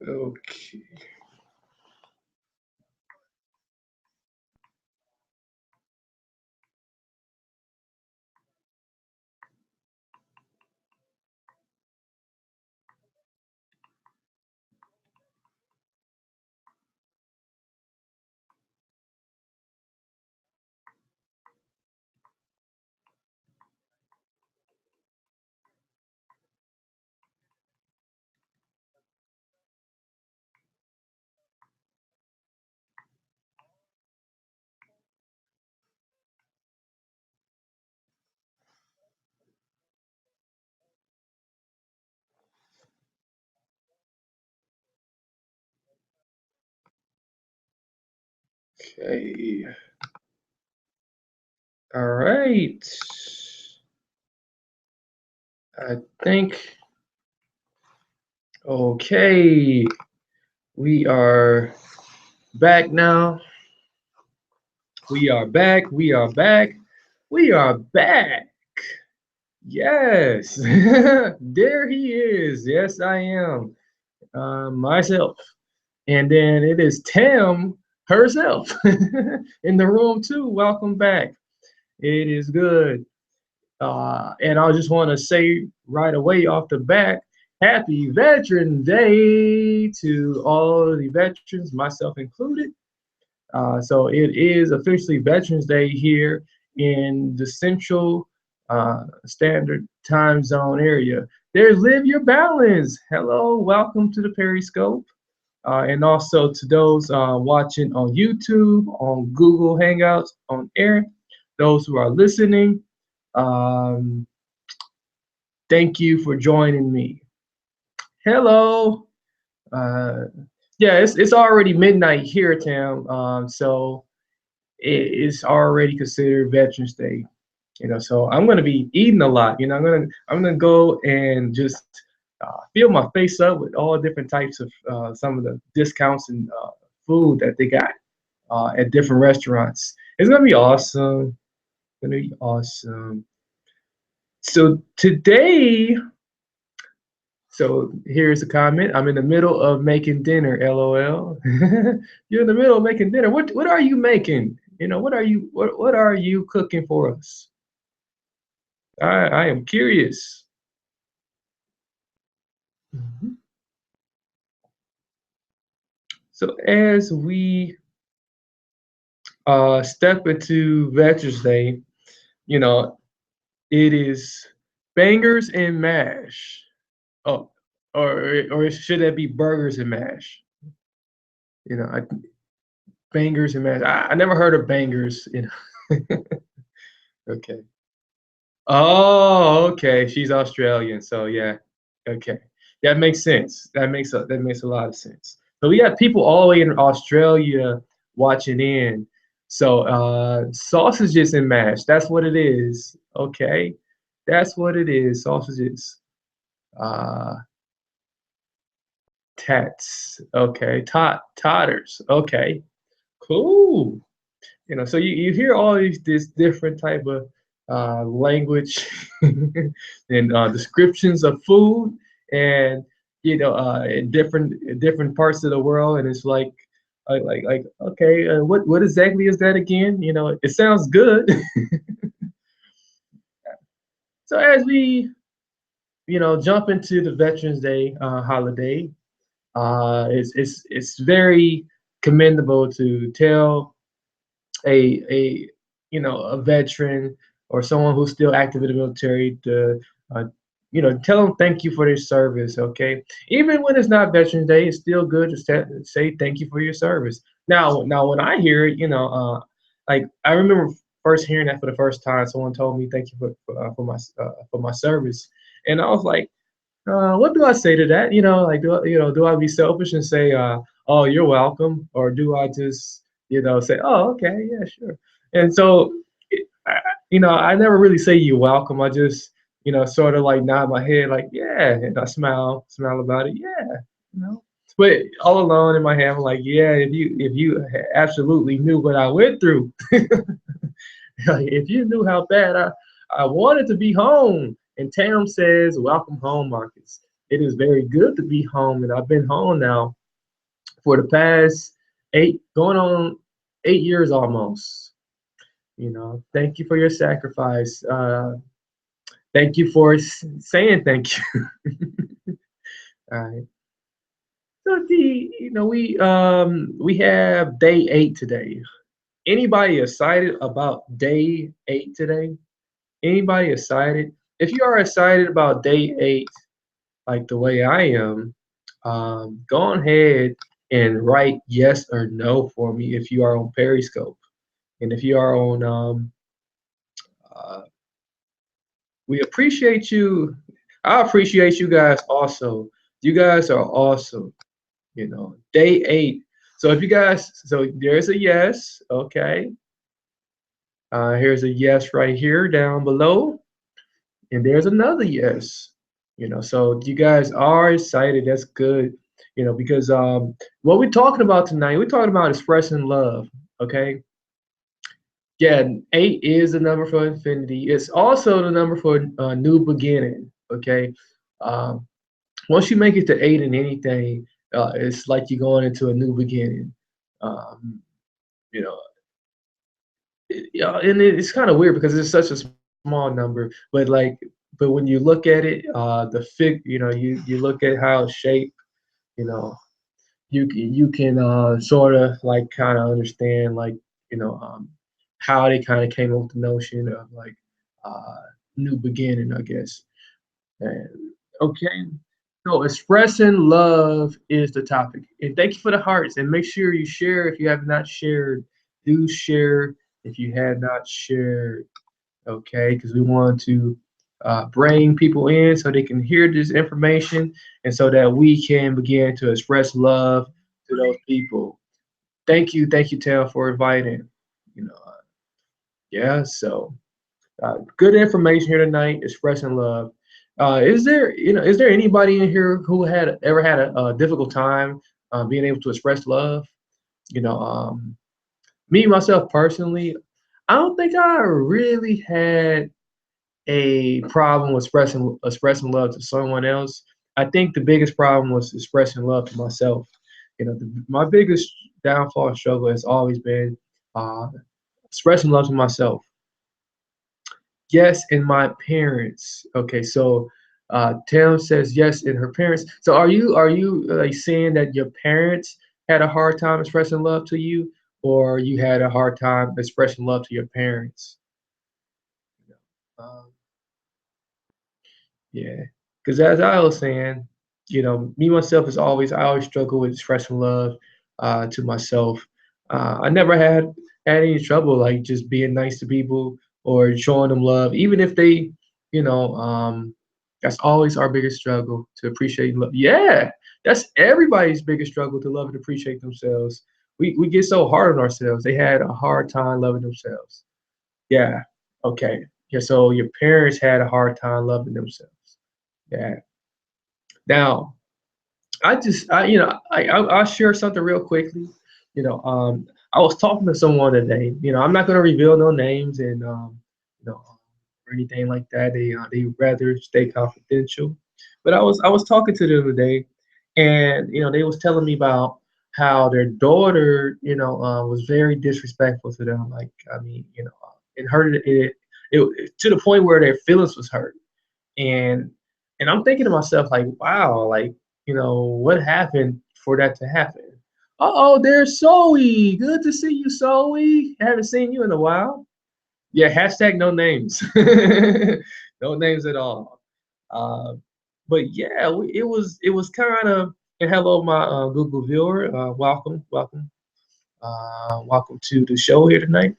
Okay. Okay. All right. I think, okay, we are back now. We are back. We are back. We are back. Yes. There he is. Yes, I am. Myself. And then it is Tam herself in the room too. Welcome back. It is good. And I just want to say right away off the bat, happy Veteran Day to all the veterans, myself included. So it is officially Veterans Day here in the Central Standard Time Zone area. There's Live Your Balance. Hello, welcome to the Periscope. And also to those watching on YouTube, on Google Hangouts, on air, those who are listening, um, thank you for joining me. Hello. Uh, yeah, it's already midnight here, Tam. So it's already considered Veterans Day. So I'm gonna be eating a lot. I'm gonna go and just fill my face up with all different types of some of the discounts and food that they got at different restaurants. It's gonna be awesome. Gonna be awesome. So today, so here's a comment. I'm in the middle of making dinner. LOL. You're in the middle of making dinner. What are you making? What are you cooking for us? I am curious. Mhm. So as we step into Veterans Day, you know, it is bangers and mash. Oh, or should that be burgers and mash? I, bangers and mash. I never heard of bangers. Okay. Oh, okay. She's Australian, so yeah. Okay, that makes sense. That makes a lot of sense. So we got people all the way in Australia watching in. So sausages and mash. That's what it is. Okay, that's what it is. Sausages. Uh, tats. Okay, totters. Okay, cool. So you hear all this different type of language and descriptions of food, and in different parts of the world, and it's like okay, what exactly is that again? It sounds good. So as we jump into the Veterans Day holiday, it's very commendable to tell a veteran or someone who's still active in the military to uh, tell them thank you for their service. Okay, even when it's not Veterans Day, it's still good to say thank you for your service. Now when I hear it, like I remember first hearing that for the first time. Someone told me thank you for my service, and I was like, what do I say to that? Like do I be selfish and say, oh, you're welcome, or do I just say, oh, okay, yeah, sure. And so, I never really say you're welcome. I just sort of like nod my head, like yeah, and I smile about it, yeah, you know. But all alone in my head, I'm like, yeah, if you absolutely knew what I went through, if you knew how bad I wanted to be home. And Tam says, welcome home, Marcus. It is very good to be home, and I've been home now for the past going on 8 years almost. Thank you for your sacrifice. Thank you for saying thank you. All right. So we have day 8 today. Anybody excited about day 8 today? Anybody excited? If you are excited about day 8, like the way I am, go ahead and write yes or no for me if you are on Periscope. And if you are on, uh, we appreciate you. I appreciate you guys also. You guys are awesome. Day 8. So if you guys, so there's a yes, okay. Here's a yes right here down below, and there's another yes. So you guys are excited. That's good. Because what we're talking about tonight, we're talking about expressing love. Okay. Yeah, 8 is the number for infinity. It's also the number for new beginning. Okay. Um, Once you make it to 8 in anything, it's like you're going into a new beginning. Um, you know, yeah, and it's kind of weird because it's such a small number, but when you look at it, you look at how it's shaped, you know, you can sort of like kind of understand you know um, how they kind of came up with the notion of uh, new beginning, I guess. And, okay, so expressing love is the topic, and thank you for the hearts. And make sure you share if you have not shared. Do share if you have not shared, okay? Because we want to bring people in so they can hear this information and so that we can begin to express love to those people. Thank you, Taylor, for inviting. You know, uh, yeah. So good information here tonight, expressing love. Is there anybody in here who had ever had a difficult time being able to express love? You know, me myself personally, I don't think I really had a problem with expressing love to someone else. I think the biggest problem was expressing love to myself. My biggest downfall and struggle has always been uh, expressing love to myself. Yes, and my parents. Okay, so Tam says yes, and her parents. So are you like saying that your parents had a hard time expressing love to you, or you had a hard time expressing love to your parents? Um, Yeah, because as I was saying, me myself is I always struggle with expressing love to myself. I never had any trouble like just being nice to people or showing them love, even if they, you know, that's always our biggest struggle to appreciate love. Yeah, that's everybody's biggest struggle to love and appreciate themselves. We get so hard on ourselves. They had a hard time loving themselves. Yeah. Okay. Yeah. So your parents had a hard time loving themselves. Yeah. Now, I'll share something real quickly. I was talking to someone today. I'm not going to reveal no names and or anything like that. They rather stay confidential. But I was talking to them today, and they was telling me about how their daughter, was very disrespectful to them. Like, I mean, it hurted it to the point where their feelings was hurt. And I'm thinking to myself, like, wow, like, what happened for that to happen? Uh-oh, there's Zoe. Good to see you, Zoe. Haven't seen you in a while. Yeah, hashtag no names. No names at all. Uh, but yeah, it was kind of, and hello, my Google viewer. Welcome to the show here tonight.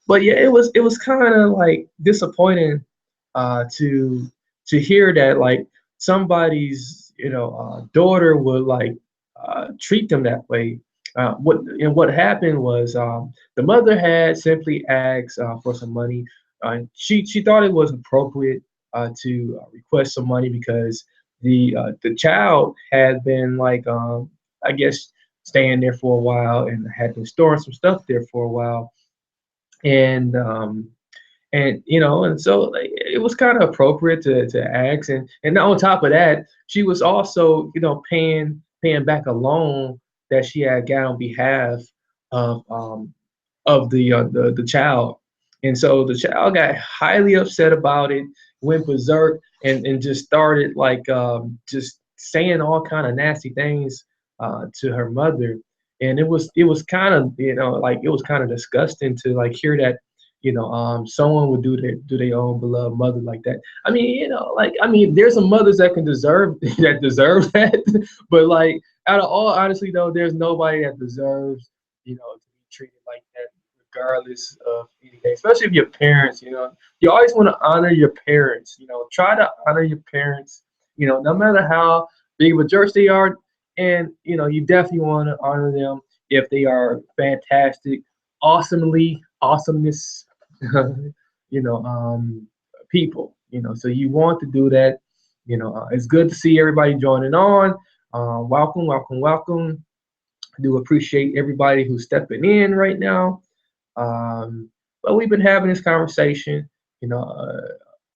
But yeah, it was kind of like disappointing to hear that like somebody's daughter would like treat them that way. What happened was the mother had simply asked for some money. She thought it was appropriate to request some money because the child had been like I guess staying there for a while and had been storing some stuff there for a while, and And and so like it was kind of appropriate to ask. And on top of that, she was also paying back a loan that she had got on behalf of the child. And so the child got highly upset about it, went berserk, and just started like just saying all kind of nasty things to her mother. And it was kind of like it was kind of disgusting to like hear that someone would do their own beloved mother like that. I mean, like I mean, there's some mothers that can deserve that deserve that, but like out of all honestly though, there's nobody that deserves to be treated like that, regardless of anything. Especially if your parents, you always want to honor your parents. Try to honor your parents. No matter how big of a jerk they are, and you definitely want to honor them if they are fantastic, awesomeness, you know, um, people. So you want to do that. It's good to see everybody joining on. Welcome, welcome, welcome. I do appreciate everybody who's stepping in right now. But we've been having this conversation, you know,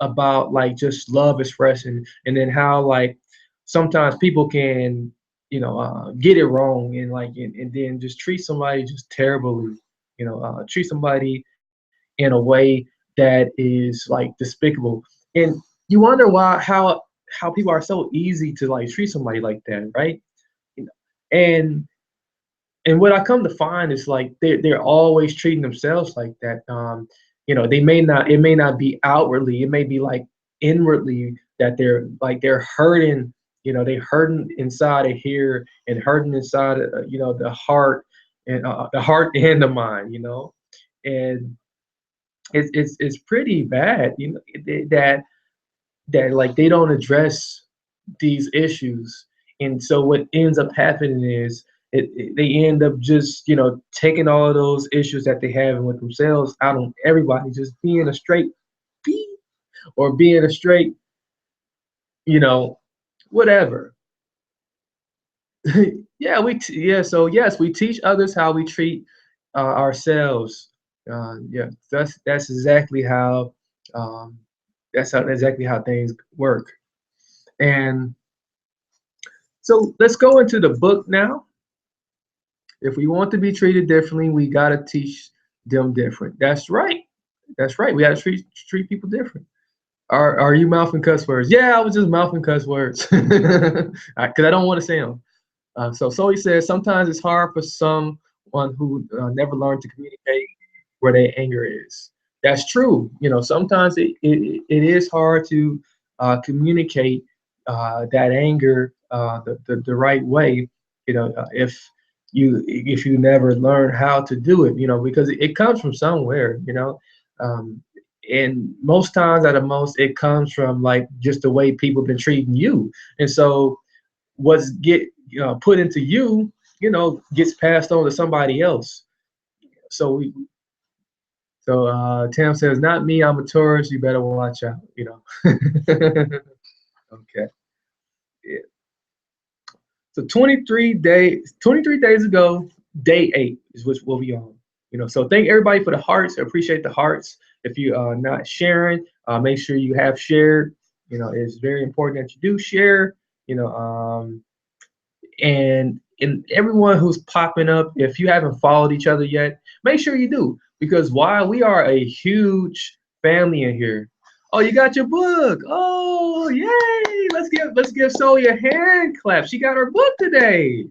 about like just love expression, and then how like sometimes people can, get it wrong, and then just treat somebody just terribly, treat somebody in a way that is like despicable. And you wonder how people are so easy to like treat somebody like that, right? You know, and and what I come to find is like they're always treating themselves like that. They may not it may not be outwardly, it may be like inwardly that they're hurting. They hurting inside of here and hurting inside of the heart and the mind. And it's pretty bad. That like they don't address these issues, and so what ends up happening is they end up just taking all of those issues that they have with themselves out on everybody, just being a straight beat or being a straight you know whatever. So yes, we teach others how we treat ourselves. Yeah, that's exactly how um, exactly how things work. And so let's go into the book now. If we want to be treated differently, we gotta teach them different. That's right. That's right. We gotta treat people different. Are you mouthing cuss words? Yeah, I was just mouthing cuss words because I don't want to say them. So he says sometimes it's hard for someone who never learned to communicate where their anger is. That's true. Sometimes it is hard to communicate that anger the right way. If you never learn how to do it, because it comes from somewhere. Um, and most times, at the most, it comes from like just the way people been treating you, and so what's get put into you, gets passed on to somebody else. So we, Tam says, "Not me. I'm a Taurus. You better watch out." Okay. Yeah. So 23 days ago, day 8 is which we'll be on. So thank everybody for the hearts. I appreciate the hearts. If you are not sharing, make sure you have shared. It's very important that you do share. You know, and everyone who's popping up, if you haven't followed each other yet, make sure you do, because while we are a huge family in here. Oh, you got your book. Oh, yay. Let's give Zoe a hand clap. She got her book today.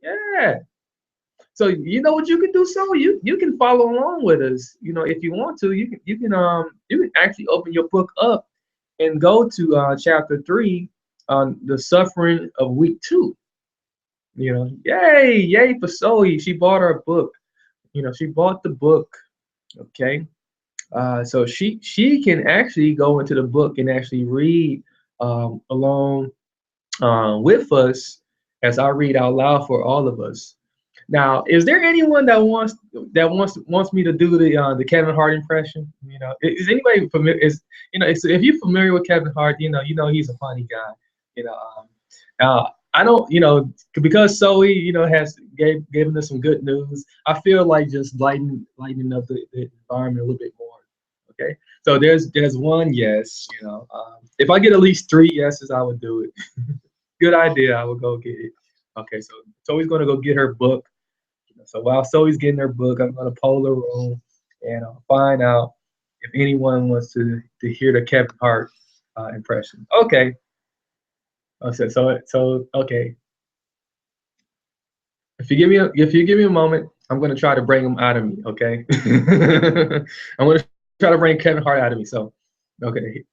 Yeah. So you know what you can do, so you can follow along with us. If you want to, you can actually open your book up and go to chapter 3 on the suffering of week 2. Yay for Zoe. She bought her book. She bought the book. Okay. So she can actually go into the book and actually read along with us as I read out loud for all of us. Now, is there anyone that wants me to do the Kevin Hart impression? Is anybody familiar? If you're familiar with Kevin Hart, he's a funny guy. You know, I don't, because Zoe, has given us some good news. I feel like just lightening up the environment a little bit more. Okay, So there's one yes. If I get at least three yeses, I would do it. Good idea. I will go get it. Okay, so Zoe's gonna go get her book. So while Zoe's getting her book, I'm gonna poll the room and find out if anyone wants to hear the Kevin Hart impression. Okay. Okay. So okay. If you give me a moment, I'm gonna try to bring him out of me. Okay. I'm gonna try to bring Kevin Hart out of me. So okay.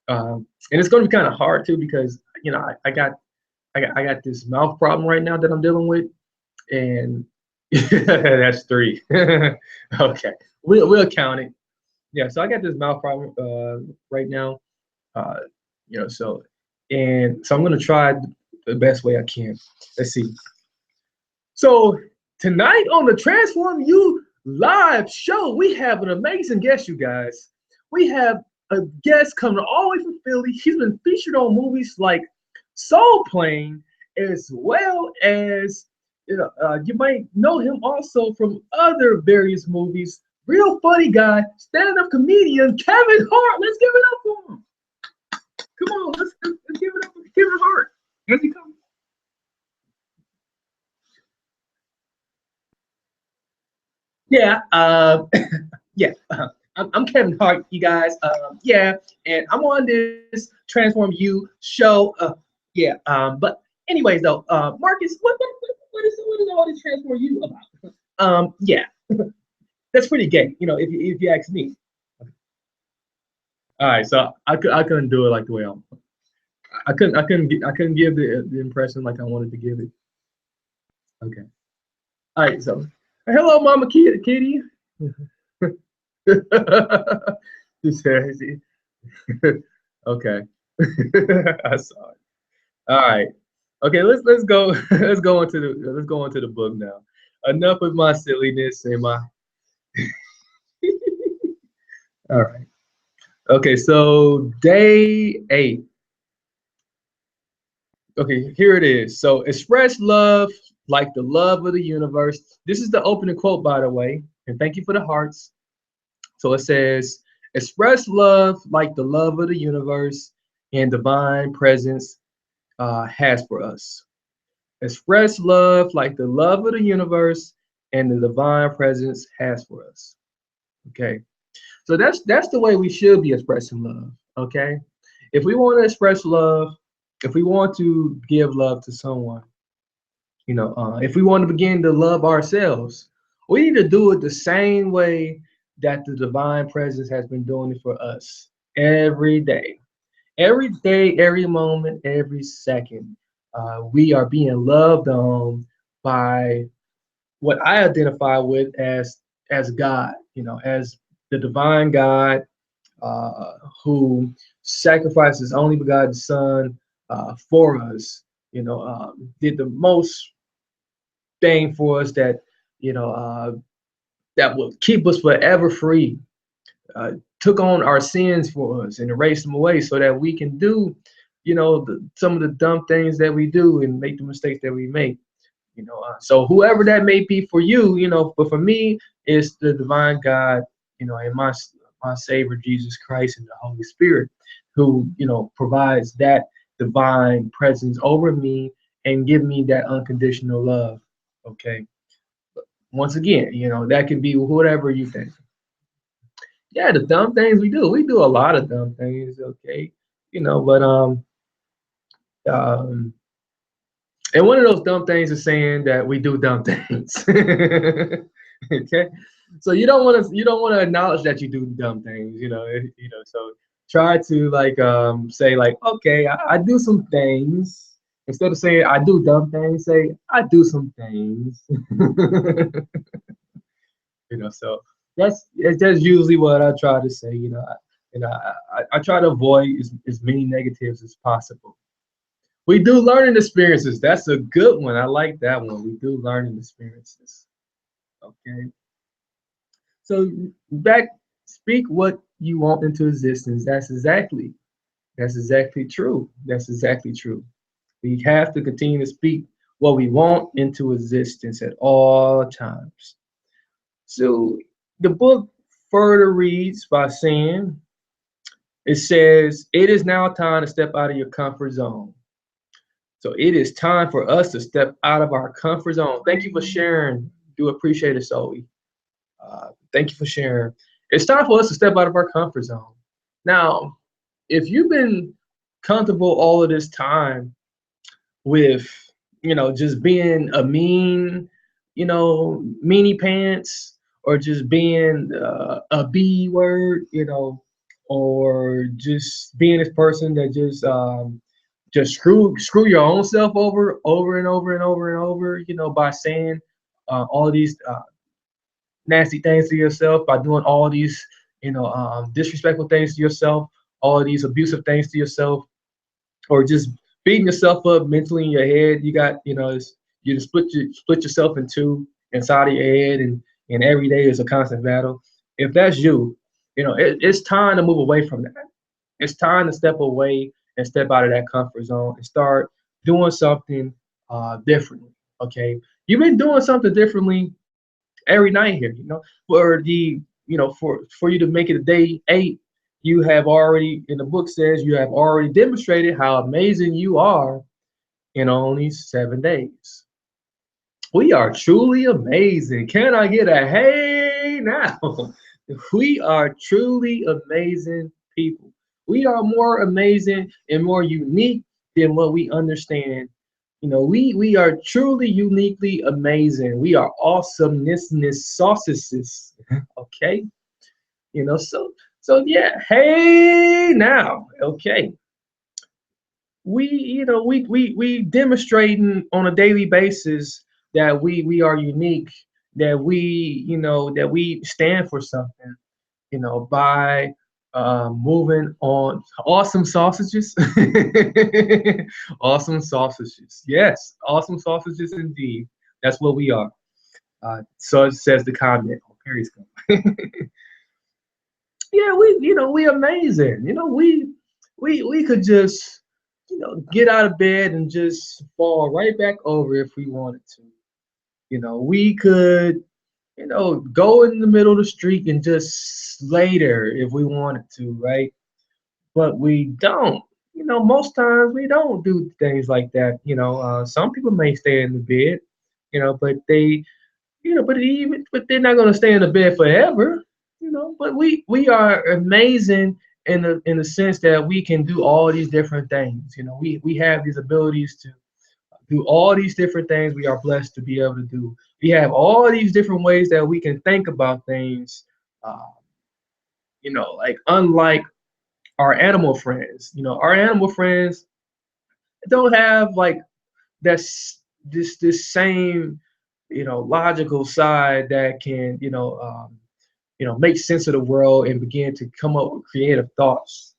And it's gonna be kind of hard too because I got this mouth problem right now that I'm dealing with, and that's three. Okay, we'll count it. Yeah, so I got this mouth problem right now. Uh, so I'm gonna try the best way I can. Let's see. So tonight on the Transform You live show, we have an amazing guest, you guys. We have a guest coming all the way from Philly. He's been featured on movies like Soul Plane, as well as you might know him also from other various movies. Real funny guy, stand-up comedian Kevin Hart. Let's give it up for him. Come on, let's give it up for Kevin Hart. Here he comes. Yeah, yeah. I'm Kevin Hart, you guys. Yeah, and I'm on this Transform You show. Yeah. But anyways, though, Marcus, what is all this Transform You about? Yeah, that's pretty gay, if you ask me. All right, so I couldn't do it like the way I couldn't give the impression like I wanted to give it. Okay. All right, so hello, Mama Kitty. Just crazy. Okay. I saw it. All right. Okay, let's go let's go into the book now. Enough with my silliness and my all right. Okay, so day 8. Okay, here it is. So express love like the love of the universe. This is the opening quote, by the way, and thank you for the hearts. So it says, express love like the love of the universe and divine presence has for us. Express love like the love of the universe and the divine presence has for us. Okay. So that's the way we should be expressing love. Okay. If we want to express love, if we want to give love to someone, if we want to begin to love ourselves, we need to do it the same way that the divine presence has been doing it for us every day. Every day, every moment, every second, we are being loved on by what I identify with as God, as the divine God uh, who sacrificed his only begotten Son for us. Did the most thing for us that will keep us forever free. Took on our sins for us and erased them away so that we can do, some of the dumb things that we do and make the mistakes that we make. So whoever that may be for you, but for me, it's the divine God, and my Savior Jesus Christ and the Holy Spirit, who provides that divine presence over me and give me that unconditional love. Okay. Once again, that can be whatever you think. Yeah, the dumb things we do a lot of dumb things. Okay, but um, and one of those dumb things is saying that we do dumb things. Okay, so you don't want to acknowledge that you do dumb things. So try to like say like, okay, I do some things. Instead of saying I do dumb things, say I do some things. So that's usually what I try to say. I try to avoid as many negatives as possible. We do learning experiences. That's a good one. I like that one. We do learning experiences. Okay. So back, speak what you want into existence. That's exactly true. That's exactly true. We have to continue to speak what we want into existence at all times. So the book further reads by saying, It says, it is now time to step out of your comfort zone. So it is time for us to step out of our comfort zone. Thank you for sharing. Do appreciate it, Zoe. Thank you for sharing. It's time for us to step out of our comfort zone. Now, if you've been comfortable all of this time with, just being a meanie pants, or just being a B word, or just being this person that just screw your own self over and over and over and over, by saying all these nasty things to yourself, by doing all these, disrespectful things to yourself, all of these abusive things to yourself, or just beating yourself up mentally in your head. You got, you just split yourself in two inside of your head, and every day is a constant battle. If that's you, it's time to move away from that. It's time to step away and step out of that comfort zone and start doing something differently. Okay, you've been doing something differently every night here. For the for you to make it a day 8, you have already, in the book says, you have already demonstrated how amazing you are in only 7 days. We are truly amazing. Can I get a hey now? We are truly amazing people. We are more amazing and more unique than what we understand. We are truly uniquely amazing. We are awesomeness sausages. Okay. So yeah, hey now. Okay. We demonstrating on a daily basis that we are unique, that we stand for something, by moving on. Awesome sausages. Awesome sausages. Yes, awesome sausages indeed. That's what we are. So it says the comment. Oh, Perry's coming. Yeah, we amazing. We could just, get out of bed and just fall right back over if we wanted to. We could, go in the middle of the street and just lay there if we wanted to, right? But we don't. Most times we don't do things like that. Some people may stay in the bed, but but they're not gonna stay in the bed forever. But we are amazing in the sense that we can do all these different things. We have these abilities to do all these different things. We are blessed to be able to do. We have all these different ways that we can think about things. Uh, like, unlike our animal friends. Our animal friends don't have like this same logical side that can make sense of the world and begin to come up with creative thoughts.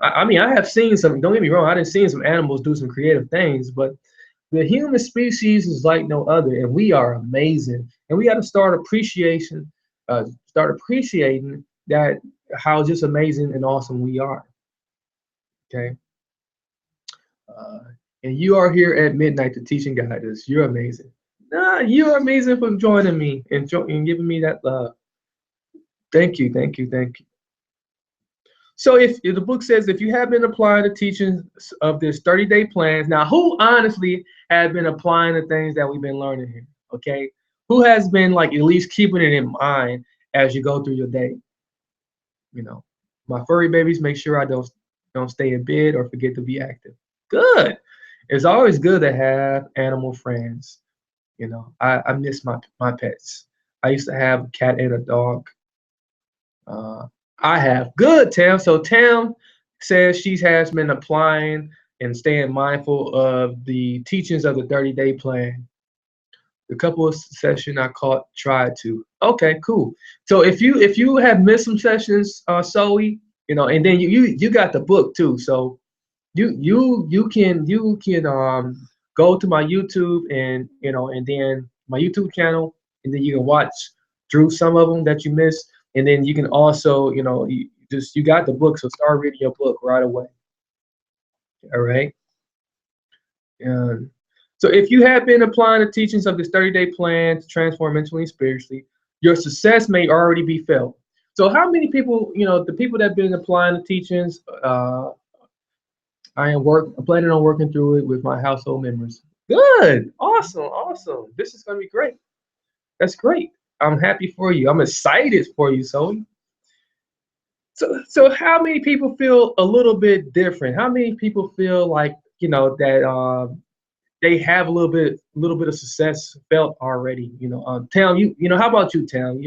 I mean, I have seen some. Don't get me wrong. I didn't see some animals do some creative things, but the human species is like no other, and we are amazing. And we got to start appreciating that, how just amazing and awesome we are. Okay. Uh, and you are here at midnight to teach and guide us. You're amazing. Nah, you're amazing for joining me and giving me that love. Thank you, thank you, thank you. So if the book says, if you have been applying the teachings of this 30-day plans, now who honestly has been applying the things that we've been learning here? Okay. Who has been, like, at least keeping it in mind as you go through your day? My furry babies make sure I don't stay in bed or forget to be active. Good. It's always good to have animal friends. I miss my pets. I used to have a cat and a dog. Uh, I have good, Tam. So Tam says she has been applying and staying mindful of the teachings of the 30-day plan. The couple of session I caught tried to. Okay, cool. So if you have missed some sessions, Zoe, and then you got the book too. So you can go to my YouTube, and then my YouTube channel, and then you can watch through some of them that you missed, and then you can also, you got the book, so start reading your book right away. All right. Um, so if you have been applying the teachings of this 30-day plan to transform mentally and spiritually, your success may already be felt. So how many people, the people that have been applying the teachings, I'm planning on working through it with my household members. Good. Awesome. Awesome. This is gonna be great. That's great. I'm happy for you. I'm excited for you, Zoe. So how many people feel a little bit different? How many people feel like, that they have a little bit of success felt already? Tam, how about you, Tam?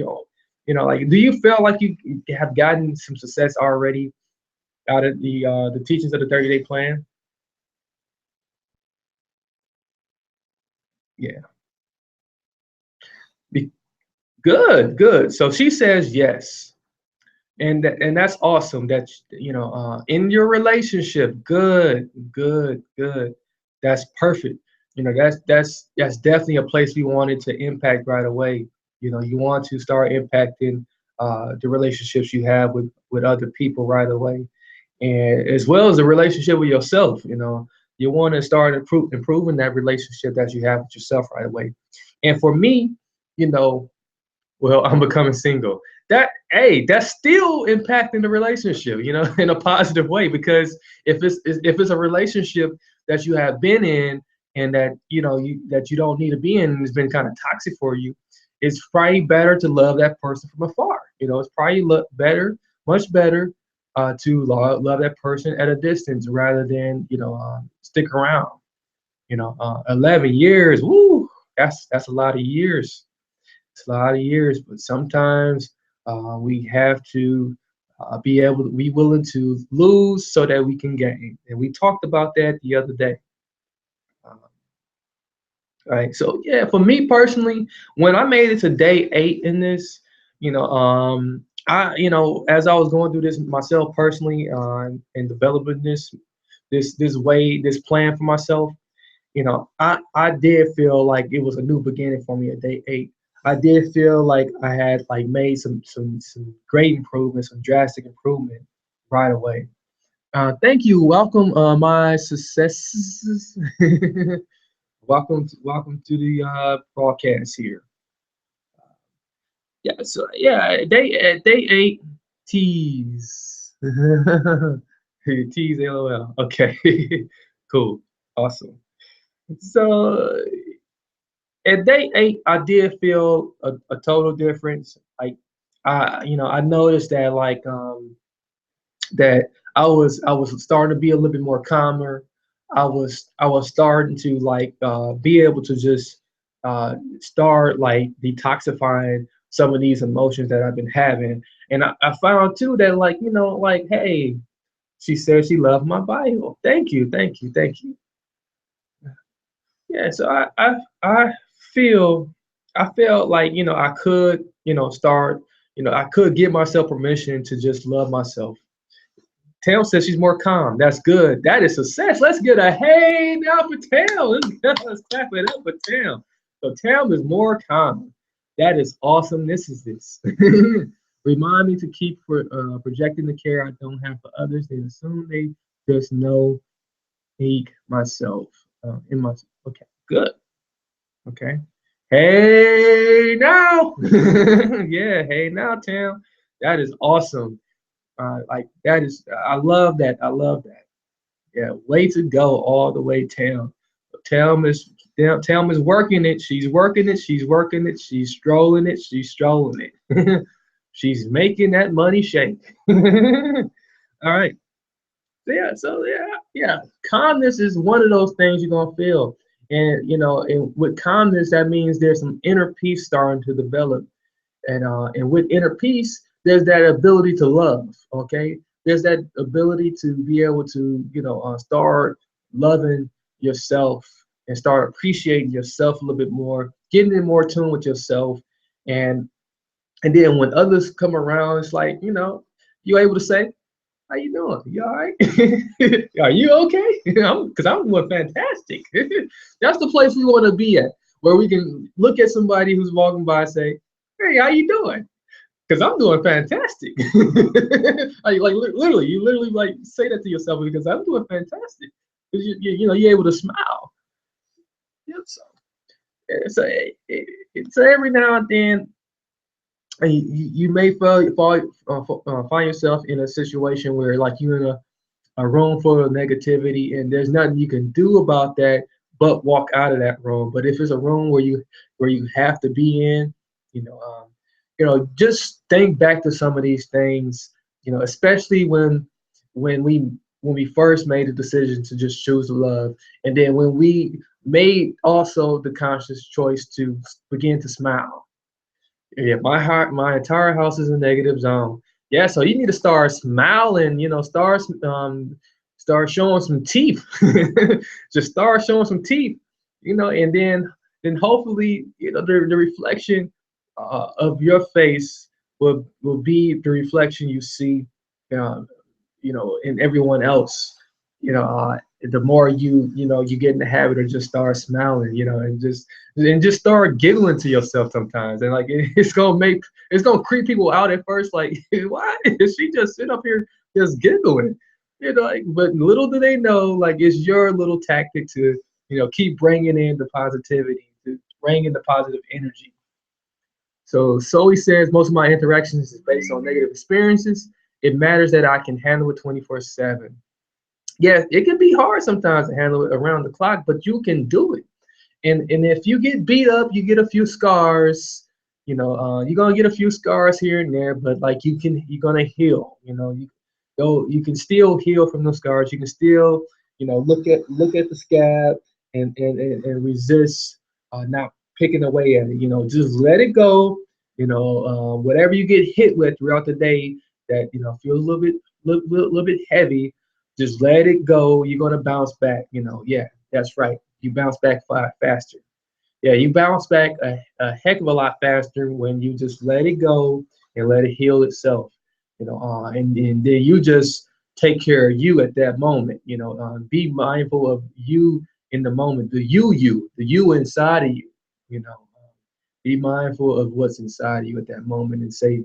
Like, do you feel like you have gotten some success already out of the teachings of the 30-day plan? Yeah. Be- Good, good. So she says yes. And that's awesome that in your relationship. Good, good, good. That's perfect. That's definitely a place we wanted to impact right away. You want to start impacting the relationships you have with other people right away, and as well as the relationship with yourself. You want to start improving that relationship that you have with yourself right away. And for me, you know well, I'm becoming single. That's still impacting the relationship, in a positive way, because if it's a relationship that you have been in, and that that you don't need to be in, and it's been kind of toxic for you, it's probably better to love that person from afar. It's probably much better, to love that person at a distance, rather than stick around. 11 years, woo, that's a lot of years. It's a lot of years, but sometimes we have to be willing to lose so that we can gain. And we talked about that the other day. Uh, right. So yeah, for me personally, when I made it to day 8 in this, as I was going through this myself personally, and developing this plan for myself, I did feel like it was a new beginning for me at day 8. I did feel like I had like made some great improvements, some drastic improvement right away. Thank you. Welcome, my successes. Welcome to the broadcast here. Yeah. So yeah, day 8, tease. Tease, LOL. Okay. Cool. Awesome. So at day 8, I did feel a total difference. Like, I noticed that, like, that I was starting to be a little bit more calmer. I was starting to, like, be able to just start, like, detoxifying some of these emotions that I've been having. And I found too that, like, like, hey, she said she loved my Bible. Thank you, thank you, thank you. Yeah, so I feel I felt like, I could, start, I could give myself permission to just love myself. Tam says she's more calm. That's good. That is success. Let's get a hey now for Tam. Let's clap it up for Tam. So Tam is more calm. That is awesome. This is this. Remind me to keep projecting the care I don't have for others. They assume they just know me myself, in myself. Okay, good. Okay. Hey now. Yeah, hey now, Tam. That is awesome. Like, that is, I love that. I love that. Yeah, way to go all the way, Tam. Tam is working it. She's working it. She's working it. She's strolling it. She's strolling it. She's making that money shake. All right. So yeah. Calmness is one of those things you're gonna feel, and with calmness, that means there's some inner peace starting to develop, and with inner peace, there's that ability to love. Okay, there's that ability to be able to, start loving yourself and start appreciating yourself a little bit more, getting in more tune with yourself, and and then when others come around, it's like, you're able to say, how you doing? You all right? Are you okay? Because I'm doing fantastic. That's the place we want to be at, where we can look at somebody who's walking by and say, "Hey, how you doing?" Because I'm doing fantastic. Literally, you literally, like, say that to yourself, because I'm doing fantastic. Because you're able to smile. Yep. So every now and then, and you may find yourself in a situation where like you're in a room full of negativity and there's nothing you can do about that but walk out of that room. But if it's a room where you have to be in, you know, just think back to some of these things, especially when we when we first made the decision to just choose love, and then when we made also the conscious choice to begin to smile. Yeah, my entire house is a negative zone. Yeah, so you need to start smiling, start showing some teeth. Just start showing some teeth, and then hopefully, the reflection of your face will be the reflection you see, uh, in everyone else. The more you get in the habit of just start smiling, and just start giggling to yourself sometimes, and like it's gonna creep people out at first, like why is she just sitting up here just giggling, but little do they know, like it's your little tactic to keep bringing in the positivity, to bring in the positive energy. So Zoe says most of my interactions is based on negative experiences. It matters that I can handle it 24/7. Yeah, it can be hard sometimes to handle it around the clock, but you can do it. And if you get beat up, you get a few scars. You're gonna get a few scars here and there, but like you're gonna heal. You can still heal from those scars. You can still, look at the scab and resist not picking away at it. Just let it go. Whatever you get hit with throughout the day that feels a little bit heavy, just let it go. You're gonna bounce back. Yeah, that's right. You bounce back faster. Yeah, you bounce back a heck of a lot faster when you just let it go and let it heal itself. And then you just take care of you at that moment. Be mindful of you in the moment, the you inside of you. Be mindful of what's inside of you at that moment, and say,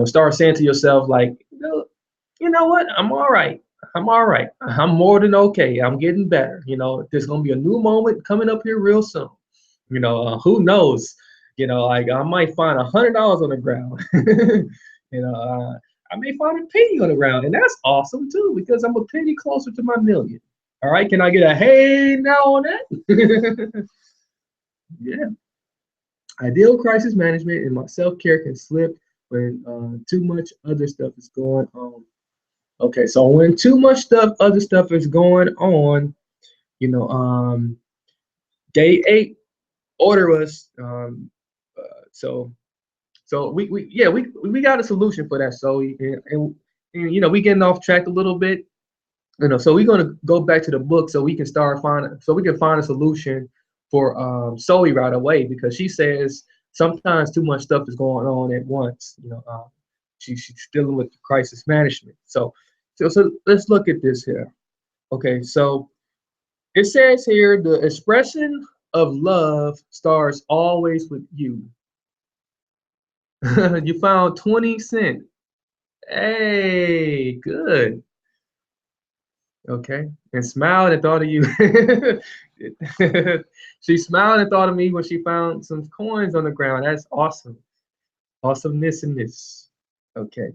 start saying to yourself like, what? I'm all right. I'm all right. I'm more than okay. I'm getting better. There's gonna be a new moment coming up here real soon. Who knows? Like I might find $100 on the ground. I may find a penny on the ground, and that's awesome too because I'm a penny closer to my million. All right, can I get a hey now on that? Yeah. Ideal crisis management and my self care can slip when too much other stuff is going on. Okay, so when too much other stuff is going on, you know, um, day 8, order us. So, we got a solution for that. So, and we getting off track a little bit. So we're gonna go back to the book so we can find a solution for Zoe right away because she says sometimes too much stuff is going on at once. She's dealing with crisis management. So let's look at this here. Okay, so it says here the expression of love starts always with you. You found 20 cent. Hey, good. Okay. And smiled and thought of you. She smiled and thought of me when she found some coins on the ground. That's awesome. Awesomeness in this. Okay.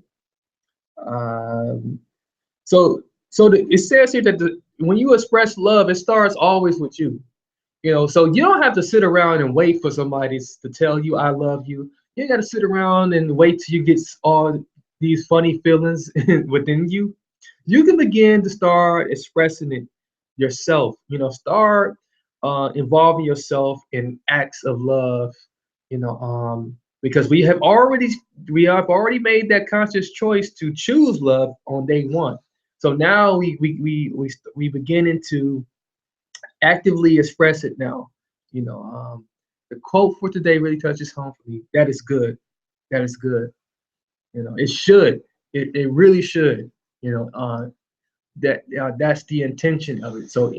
Um, it says here that when you express love, it starts always with you. So you don't have to sit around and wait for somebody to tell you I love you. You got to sit around and wait till you get all these funny feelings within you. You can begin to start expressing it yourself. Start involving yourself in acts of love. Because we have already made that conscious choice to choose love on day one. So now we beginning to actively express it now. The quote for today really touches home for me. That is good. That is good. It should. It really should. That's the intention of it. So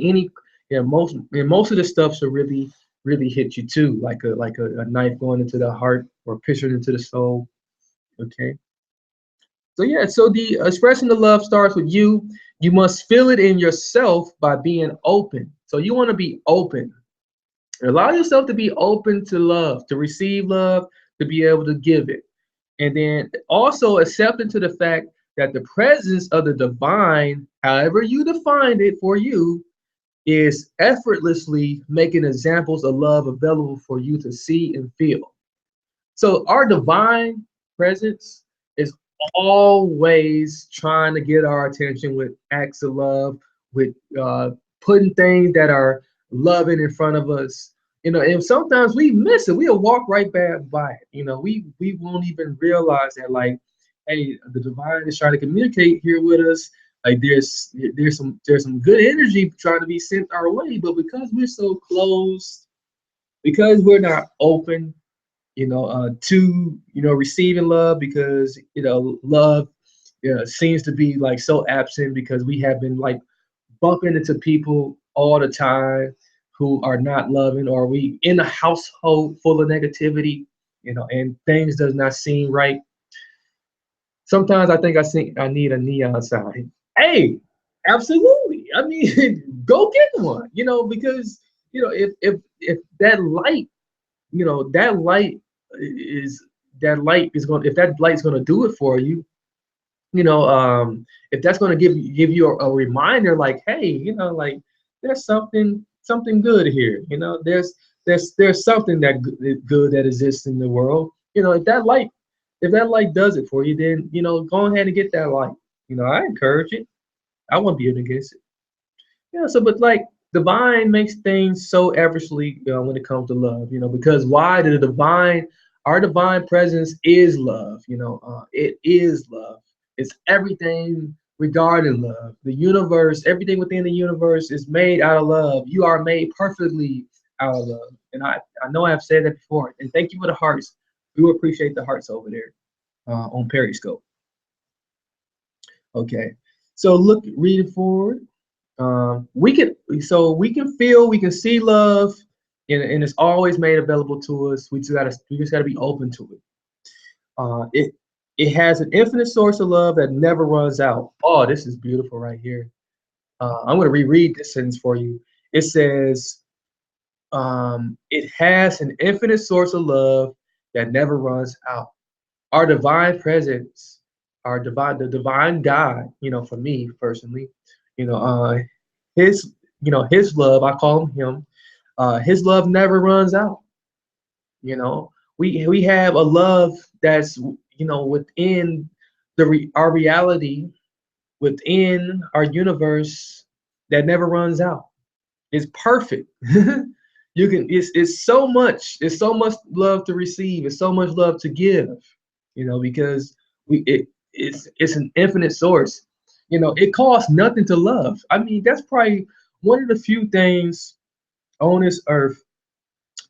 most of the stuff should really hit you too, like a knife going into the heart or piercing into the soul. Okay. So yeah, so the expressing the love starts with you. You must feel it in yourself by being open. So you want to be open. Allow yourself to be open to love, to receive love, to be able to give it. And then also accepting to the fact that the presence of the divine, however you defined it for you, is effortlessly making examples of love available for you to see and feel. So our divine presence is always trying to get our attention with acts of love, with putting things that are loving in front of us. And sometimes we miss it. We'll walk right back by it. We won't even realize that, like, hey, the divine is trying to communicate here with us. Like there's some good energy trying to be sent our way, but because we're so closed, because we're not open, to receiving love, because love seems to be like so absent because we have been like bumping into people all the time who are not loving, or we in a household full of negativity, and things does not seem right. Sometimes I think I need a neon sign. Hey, absolutely. I mean, go get one, because if that light, that light is going, if that light's going to do it for you, if that's going to give you a reminder, like, hey, like, there's something good here, there's something good that exists in the world. If that light does it for you, then go ahead and get that light. I encourage it. I won't be against it. Yeah, so but like divine makes things so effortlessly, when it comes to love, because why? Our divine presence is love, it is love. It's everything regarding love. The universe, everything within the universe is made out of love. You are made perfectly out of love. And I know I've said that before. And thank you for the hearts. We will appreciate the hearts over there on Periscope. Okay. So look, reading forward. We can feel, we can see love, and it's always made available to us. We just gotta be open to it. It has an infinite source of love that never runs out. Oh, this is beautiful right here. I'm going to reread this sentence for you. It says, it has an infinite source of love that never runs out. Our divine presence, the divine God, for me personally, you know, uh, his love, I call him, his love never runs out. We have a love that's, within our reality, within our universe, that never runs out. It's perfect. It's so much love to receive, it's so much love to give, because it's an infinite source. It costs nothing to love. I mean, that's probably one of the few things on this earth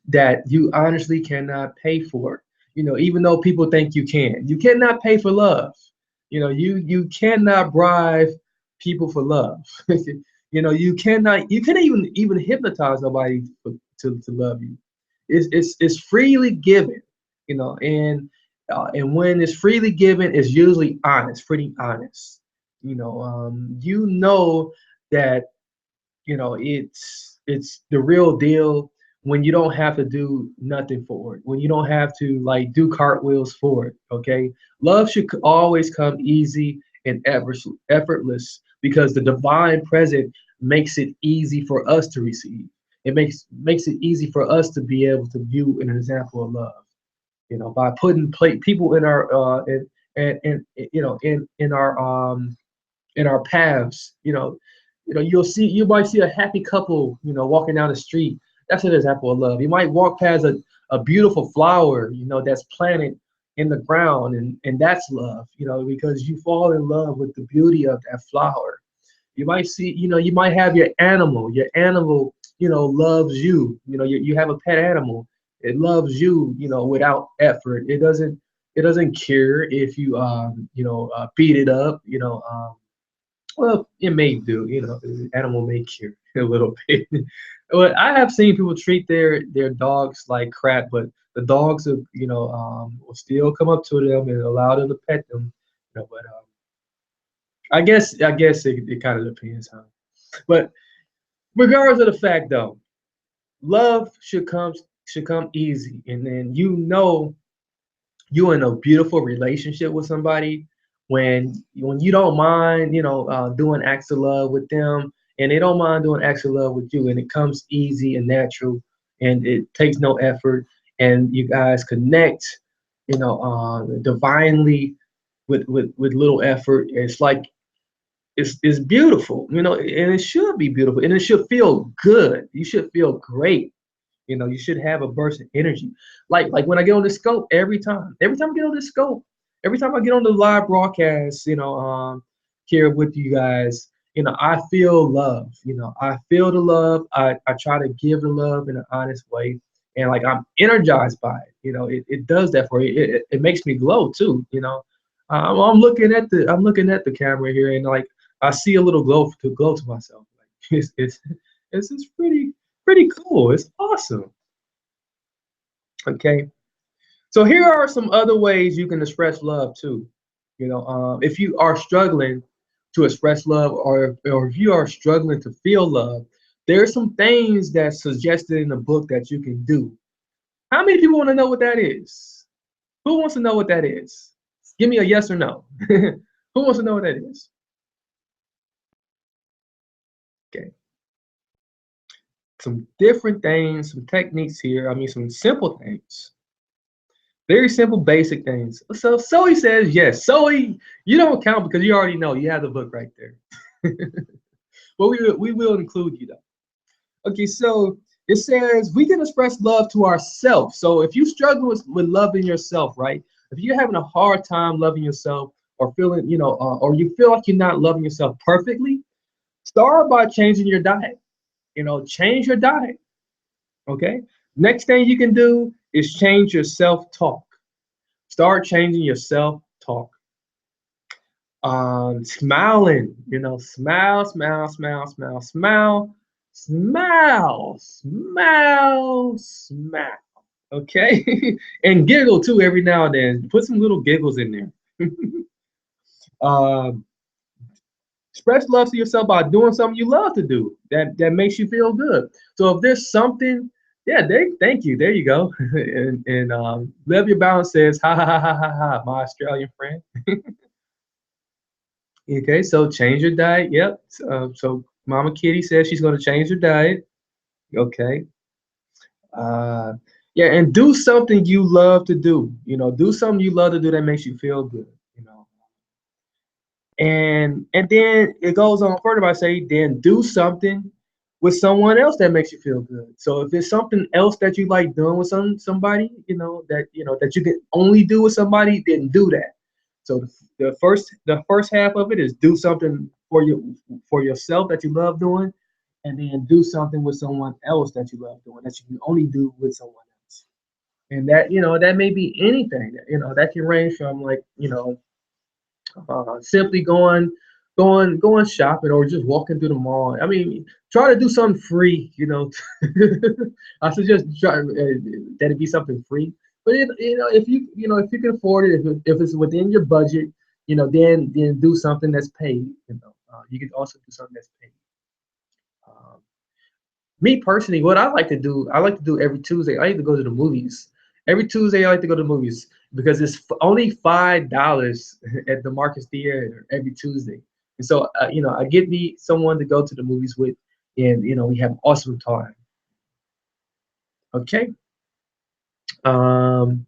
that you honestly cannot pay for. Even though people think you cannot pay for love. You cannot bribe people for love. You can't even hypnotize nobody to love you. It's freely given. And when it's freely given, it's usually honest, pretty honest. That it's the real deal when you don't have to do nothing for it, when you don't have to like do cartwheels for it. Okay, love should always come easy and effortless, because the divine present makes it easy for us to receive. It makes it easy for us to be able to view an example of love, by putting people in our and in our paths. You might see a happy couple, walking down the street. That's an example of love. You might walk past a beautiful flower, that's planted in the ground, and that's love, because you fall in love with the beauty of that flower. You might have your animal, loves you. You have a pet animal. It loves you, without effort. It doesn't care if you beat it up. Well, it may do. The animal may care a little bit. But I have seen people treat their dogs like crap, but the dogs will still come up to them and allow them to pet them. But I guess it kind of depends, huh? But regardless of the fact, though, love should come easy, and then you in a beautiful relationship with somebody, when you don't mind, doing acts of love with them, and they don't mind doing acts of love with you, and it comes easy and natural, and it takes no effort, and you guys connect, divinely with little effort. It's like it's beautiful, and it should be beautiful, and it should feel good. You should feel great. You should have a burst of energy. Like when I get on the scope, every time I get on the scope, every time I get on the live broadcast, here with you guys, I feel love. I feel the love. I try to give the love in an honest way. And like I'm energized by it. It does that for you. It makes me glow too. I'm looking at the camera here, and like I see a little glow to myself. Like it's just pretty cool. It's awesome. Okay. So here are some other ways you can express love too. If you are struggling to express love, or if you are struggling to feel love, there are some things that's suggested in the book that you can do. How many people want to know what that is? Who wants to know what that is? Give me a yes or no. Who wants to know what that is? Okay. Some different things, some techniques here. I mean, some simple things. Very simple, basic things. So Zoe says yes. Zoe, you don't count because you already know you have the book right there. But we will include you though. Okay, so it says we can express love to ourselves. So if you struggle with loving yourself, right? If you're having a hard time loving yourself, or feeling, or you feel like you're not loving yourself perfectly, start by changing your diet. Change your diet. Okay. Next thing you can do is change your self-talk. Start changing your self-talk. Smiling, smile, smile, smile, smile, smile, smile, smile, smile. Okay. And giggle too every now and then. Put some little giggles in there. um, Express love to yourself by doing something you love to do that makes you feel good. So if there's something, yeah, thank you. There you go. And Live Your Balance says, ha ha ha ha ha ha, my Australian friend. Okay, so change your diet. Yep. So Mama Kitty says she's going to change her diet. Okay. Uh, yeah, and do something you love to do. Do something you love to do that makes you feel good. And then it goes on further by saying, then do something with someone else that makes you feel good. So if it's something else that you like doing with somebody, that you can only do with somebody, then do that. So the first half of it is do something for yourself that you love doing, and then do something with someone else that you love doing that you can only do with someone else. And that may be anything. That can range from, like, simply going shopping, or just walking through the mall. I mean, try to do something free. I suggest that it be something free. But if you can afford it, if it's within your budget, then do something that's paid. You can also do something that's paid. Um, Me personally, what I like to do every Tuesday. I like to go to the movies. Every Tuesday, I like to go to the movies because it's only $5 at the Marcus Theater every Tuesday. And so, I get me someone to go to the movies with, and we have an awesome time. Okay. Um,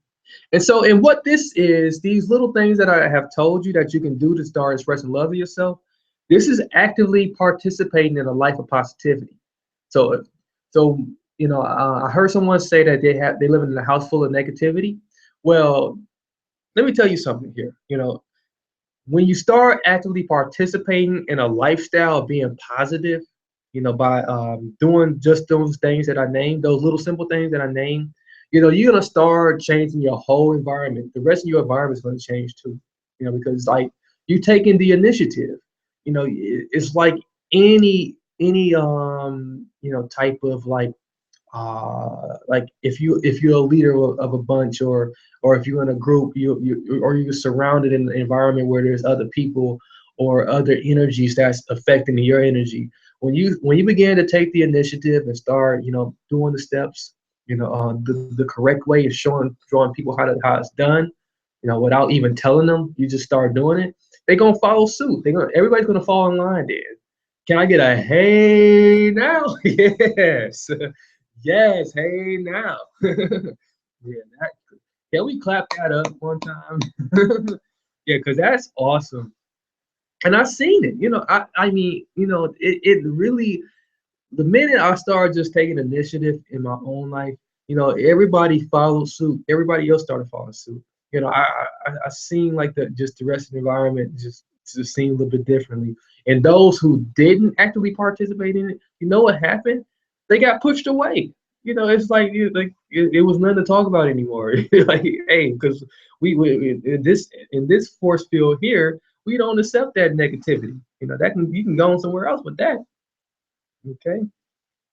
and what this is, these little things that I have told you that you can do to start expressing love to yourself, this is actively participating in a life of positivity. So, so I heard someone say that they live in a house full of negativity. Well, let me tell you something here. When you start actively participating in a lifestyle of being positive, by doing just those things that I named, those little simple things that I named, you're gonna start changing your whole environment. The rest of your environment is gonna change too. Because like you taking the initiative. It's like any type of like if you're a leader of a bunch, or if you're in a group, you're surrounded in an environment where there's other people or other energies that's affecting your energy. When you begin to take the initiative and start doing the steps the correct way, and showing people how it's done, without even telling them, you just start doing it, they're gonna follow suit. Everybody's gonna fall in line then. Can I get a hey now? Yes. Yes, hey now. Yeah, can we clap that up one time? Yeah, because that's awesome. And I've seen it. I mean, it really, the minute I started just taking initiative in my own life, everybody followed suit. Everybody else started following suit. I seen like the rest of the environment just seemed a little bit differently. And those who didn't actively participate in it, you know what happened? They got pushed away. It's like it was nothing to talk about anymore. Like, hey, because we in this force field here, we don't accept that negativity. You can go on somewhere else with that. Okay.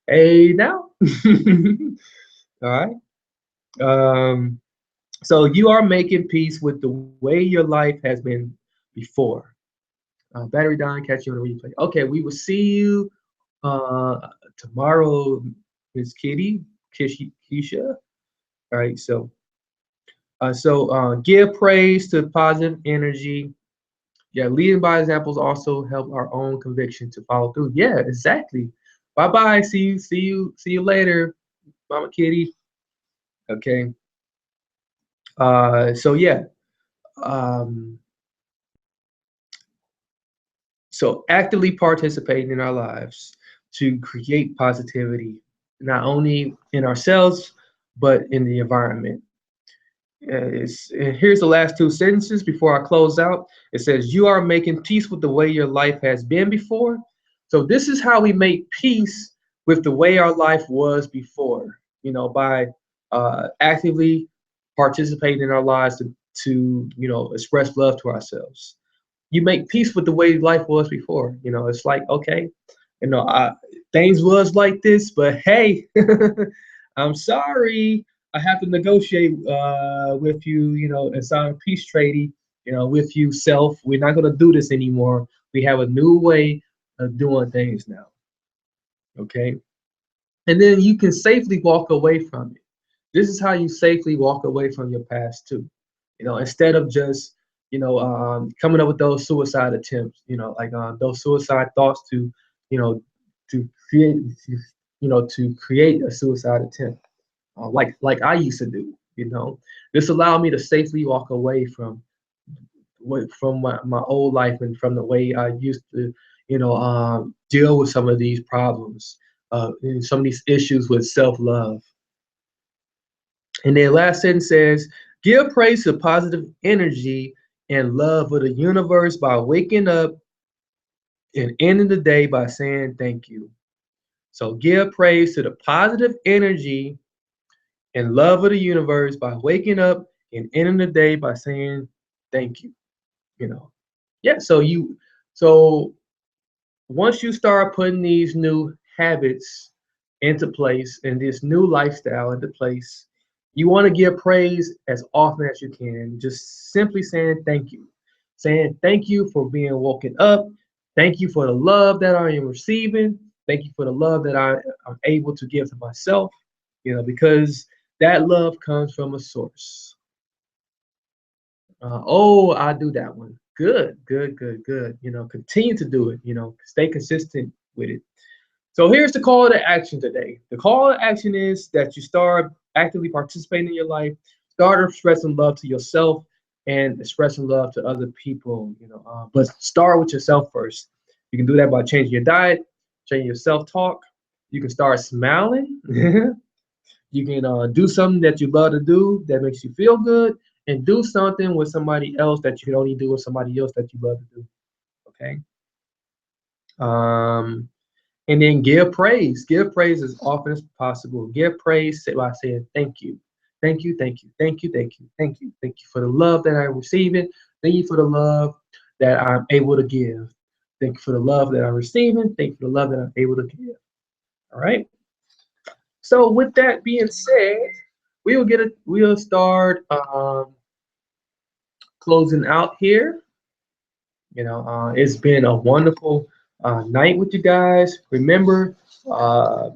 Hey now. All right. Um, so you are making peace with the way your life has been before. Battery dying, catch you on the replay. Okay, we will see you tomorrow, Miss Keisha. All right, so give praise to positive energy. Yeah, leading by examples also help our own conviction to follow through. Yeah, exactly. Bye bye. See you later, Mama Kitty. Okay. So yeah. Um, so actively participating in our lives to create positivity, not only in ourselves but in the environment. Here's the last two sentences before I close out. It says, "You are making peace with the way your life has been before." So this is how we make peace with the way our life was before. By actively participating in our lives to express love to ourselves. You make peace with the way life was before. It's like, okay, things was like this, but hey, I'm sorry. I have to negotiate with you, and sign a peace treaty, with you, self. We're not going to do this anymore. We have a new way of doing things now. Okay. And then you can safely walk away from it. This is how you safely walk away from your past, too. Instead of just, coming up with those suicide attempts, like those suicide thoughts you know, to create, to create a suicide attempt, like I used to do. This allowed me to safely walk away from my old life and from the way I used to, deal with some of these problems, and some of these issues with self-love. And the last sentence says, give praise to positive energy and love for the universe by waking up and ending the day by saying thank you. So give praise to the positive energy and love of the universe by waking up and ending the day by saying thank you. You know, yeah. So once you start putting these new habits into place and this new lifestyle into place, you want to give praise as often as you can. Just simply saying thank you for being woken up. Thank you for the love that I am receiving. Thank you for the love that I'm able to give to myself. Because that love comes from a source. Oh, I do that one. Good, good, good, good. Continue to do it. Stay consistent with it. So here's the call to action today. The call to action is that you start actively participating in your life, start expressing love to yourself and expressing love to other people. But start with yourself first. You can do that by changing your diet, changing your self-talk. You can start smiling. You can do something that you love to do that makes you feel good, and do something with somebody else that you can only do with somebody else that you love to do. Okay. Um, and then give praise. Give praise as often as possible. Give praise by saying thank you. Thank you, thank you, thank you, thank you, thank you. Thank you for the love that I'm receiving. Thank you for the love that I'm able to give. Thank you for the love that I'm receiving. Thank you for the love that I'm able to give. All right. So with that being said, we'll start closing out here. It's been a wonderful night with you guys. Remember, uh,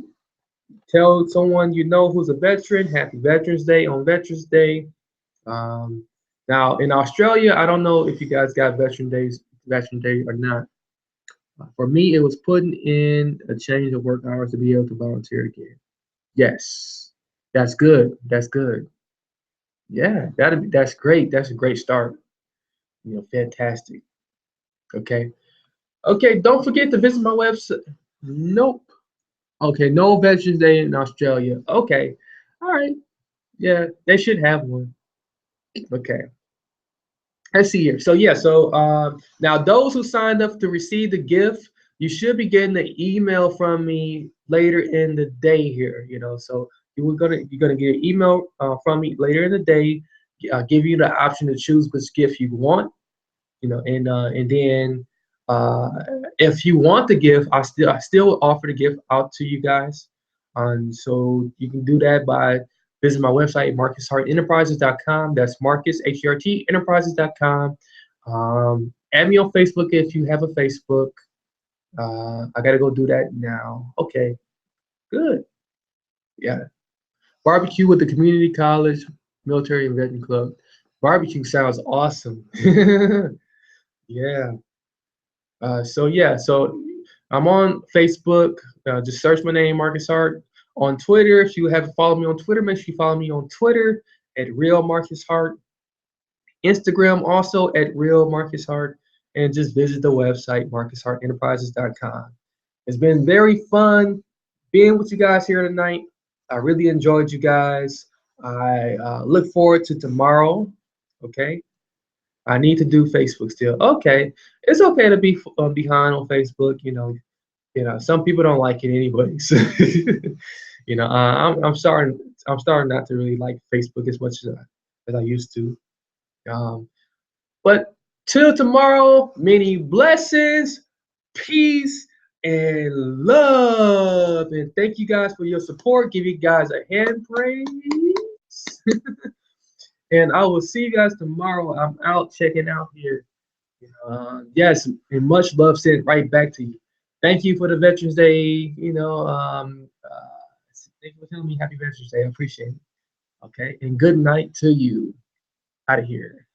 tell someone you know who's a veteran. Happy Veterans Day on Veterans Day. Um, Now in Australia, I don't know if you guys got Veteran Day or not. For me, it was putting in a change of work hours to be able to volunteer again. Yes, that's good. That's good. Yeah, that's great. That's a great start. Fantastic. Okay. Okay, don't forget to visit my website. Nope. Okay, no Veterans Day in Australia. Okay. All right. Yeah, they should have one. Okay. Let's see here. So yeah, so now those who signed up to receive the gift, you should be getting an email from me later in the day here. So you're gonna get an email from me later in the day, give you the option to choose which gift you want. And then uh, if you want the gift, I still offer the gift out to you guys. So you can do that by visit my website, marcushartenterprises.com. That's Marcus HERT Enterprises.com. Add me on Facebook if you have a Facebook. I gotta go do that now. Okay, good. Yeah, barbecue with the community college, military and veteran club. Barbecue sounds awesome. Yeah. So I'm on Facebook. Just search my name, Marcus Hart. On Twitter, if you haven't followed me on Twitter, make sure you follow me on Twitter at Real Marcus Hart. Instagram also at Real Marcus Hart, and just visit the website marcushartenterprises.com. It's been very fun being with you guys here tonight. I really enjoyed you guys. I look forward to tomorrow. Okay. I need to do Facebook still. Okay, it's okay to be behind on Facebook. Some people don't like it anyways. I'm starting not to really like Facebook as much as I used to. Um, but till tomorrow, many blessings, peace, and love. And thank you guys for your support. Give you guys a hand praise. And I will see you guys tomorrow. I'm out checking out here. Yes, and much love sent right back to you. Thank you for the Veterans Day. Thank you for telling me Happy Veterans Day. I appreciate it. Okay, and good night to you. Out of here.